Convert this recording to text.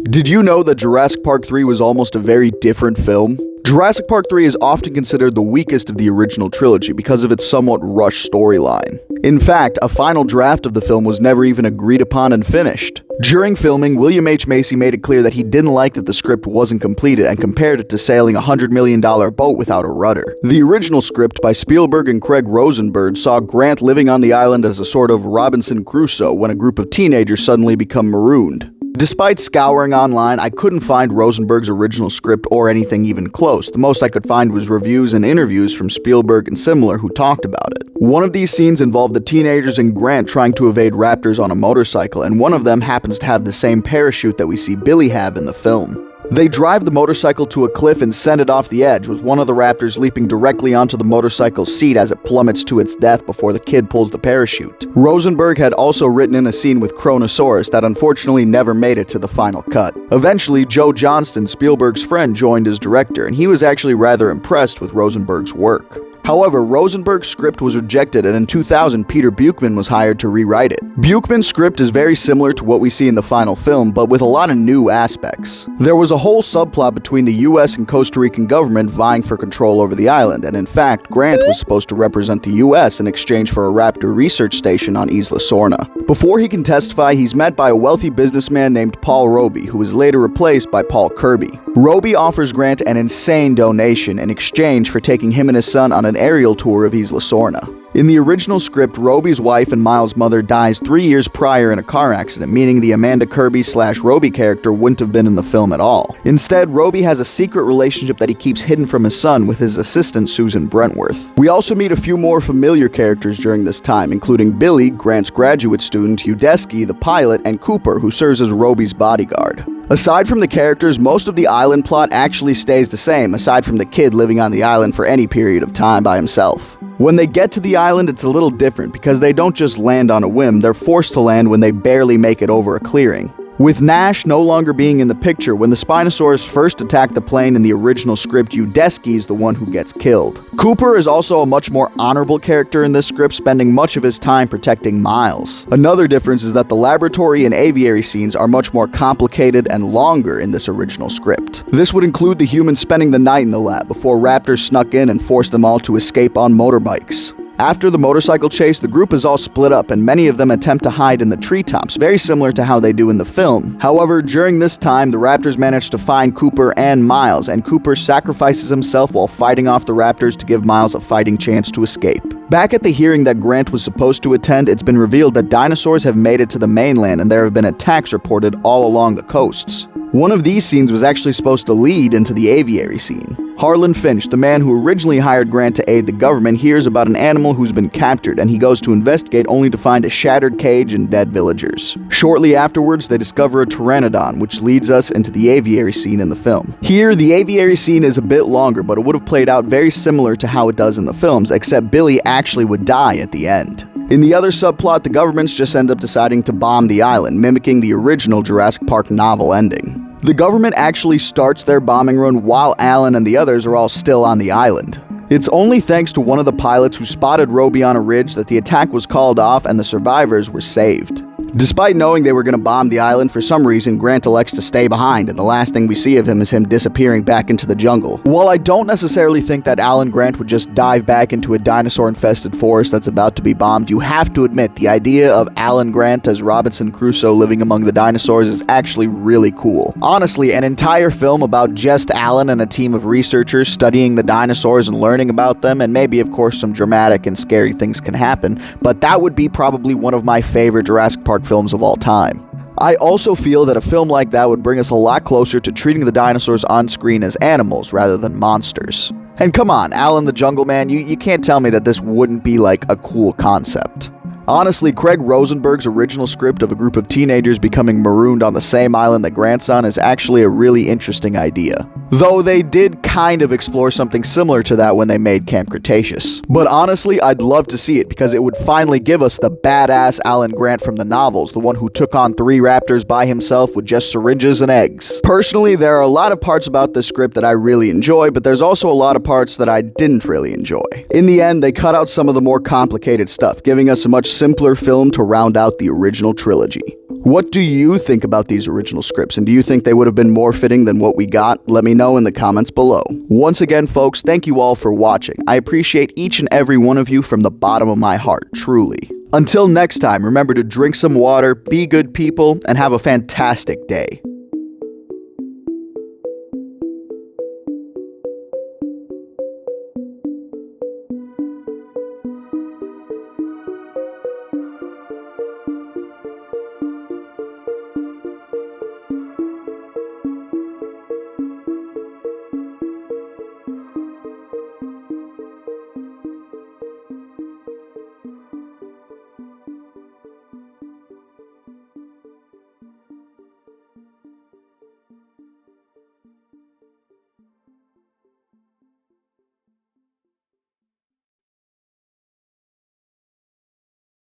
Did you know that Jurassic Park 3 was almost a very different film? Jurassic Park 3 is often considered the weakest of the original trilogy because of its somewhat rushed storyline. In fact, a final draft of the film was never even agreed upon and finished. During filming, William H. Macy made it clear that he didn't like that the script wasn't completed and compared it to sailing a $100 million boat without a rudder. The original script by Spielberg and Craig Rosenberg saw Grant living on the island as a sort of Robinson Crusoe when a group of teenagers suddenly become marooned. Despite scouring online, I couldn't find Rosenberg's original script or anything even close. The most I could find was reviews and interviews from Spielberg and similar who talked about it. One of these scenes involved the teenagers and Grant trying to evade raptors on a motorcycle, and one of them happens to have the same parachute that we see Billy have in the film. They drive the motorcycle to a cliff and send it off the edge, with one of the raptors leaping directly onto the motorcycle's seat as it plummets to its death before the kid pulls the parachute. Rosenberg had also written in a scene with Kronosaurus that unfortunately never made it to the final cut. Eventually, Joe Johnston, Spielberg's friend, joined as director, and he was actually rather impressed with Rosenberg's work. However, Rosenberg's script was rejected, and in 2000, Peter Buchman was hired to rewrite it. Buchman's script is very similar to what we see in the final film, but with a lot of new aspects. There was a whole subplot between the US and Costa Rican government vying for control over the island, and in fact, Grant was supposed to represent the US in exchange for a raptor research station on Isla Sorna. Before he can testify, he's met by a wealthy businessman named Paul Roby, who is later replaced by Paul Kirby. Roby offers Grant an insane donation in exchange for taking him and his son on an aerial tour of Isla Sorna. In the original script, Roby's wife and Miles' mother dies 3 years prior in a car accident, meaning the Amanda Kirby/Roby character wouldn't have been in the film at all. Instead, Roby has a secret relationship that he keeps hidden from his son with his assistant Susan Brentworth. We also meet a few more familiar characters during this time, including Billy, Grant's graduate student, Udesky, the pilot, and Cooper, who serves as Roby's bodyguard. Aside from the characters, most of the island plot actually stays the same, aside from the kid living on the island for any period of time by himself. When they get to the island, it's a little different because they don't just land on a whim, they're forced to land when they barely make it over a clearing. With Nash no longer being in the picture, when the Spinosaurus first attacked the plane in the original script, Udesky is the one who gets killed. Cooper is also a much more honorable character in this script, spending much of his time protecting Miles. Another difference is that the laboratory and aviary scenes are much more complicated and longer in this original script. This would include the humans spending the night in the lab before raptors snuck in and forced them all to escape on motorbikes. After the motorcycle chase, the group is all split up and many of them attempt to hide in the treetops, very similar to how they do in the film. However, during this time, the raptors manage to find Cooper and Miles, and Cooper sacrifices himself while fighting off the raptors to give Miles a fighting chance to escape. Back at the hearing that Grant was supposed to attend, it's been revealed that dinosaurs have made it to the mainland and there have been attacks reported all along the coasts. One of these scenes was actually supposed to lead into the aviary scene. Harlan Finch, the man who originally hired Grant to aid the government, hears about an animal who's been captured, and he goes to investigate only to find a shattered cage and dead villagers. Shortly afterwards, they discover a pteranodon, which leads us into the aviary scene in the film. Here, the aviary scene is a bit longer, but it would have played out very similar to how it does in the films, except Billy actually would die at the end. In the other subplot, the governments just end up deciding to bomb the island, mimicking the original Jurassic Park novel ending. The government actually starts their bombing run while Alan and the others are all still on the island. It's only thanks to one of the pilots who spotted Roby on a ridge that the attack was called off and the survivors were saved. Despite knowing they were going to bomb the island, for some reason Grant elects to stay behind, and the last thing we see of him is him disappearing back into the jungle. While I don't necessarily think that Alan Grant would just dive back into a dinosaur-infested forest that's about to be bombed, you have to admit the idea of Alan Grant as Robinson Crusoe living among the dinosaurs is actually really cool. Honestly, an entire film about just Alan and a team of researchers studying the dinosaurs and learning about them, and maybe of course some dramatic and scary things can happen, but that would be probably one of my favorite Jurassic Park films of all time. I also feel that a film like that would bring us a lot closer to treating the dinosaurs on screen as animals rather than monsters. And come on, Alan the Jungle Man, you can't tell me that this wouldn't be like a cool concept. Honestly, Craig Rosenberg's original script of a group of teenagers becoming marooned on the same island that Grant's on is actually a really interesting idea. Though they did kind of explore something similar to that when they made Camp Cretaceous. But honestly, I'd love to see it because it would finally give us the badass Alan Grant from the novels, the one who took on 3 raptors by himself with just syringes and eggs. Personally, there are a lot of parts about this script that I really enjoy, but there's also a lot of parts that I didn't really enjoy. In the end, they cut out some of the more complicated stuff, giving us a much simpler film to round out the original trilogy. What do you think about these original scripts, and do you think they would have been more fitting than what we got? Let me know in the comments below. Once again, folks, thank you all for watching. I appreciate each and every one of you from the bottom of my heart, truly. Until next time, remember to drink some water, be good people, and have a fantastic day.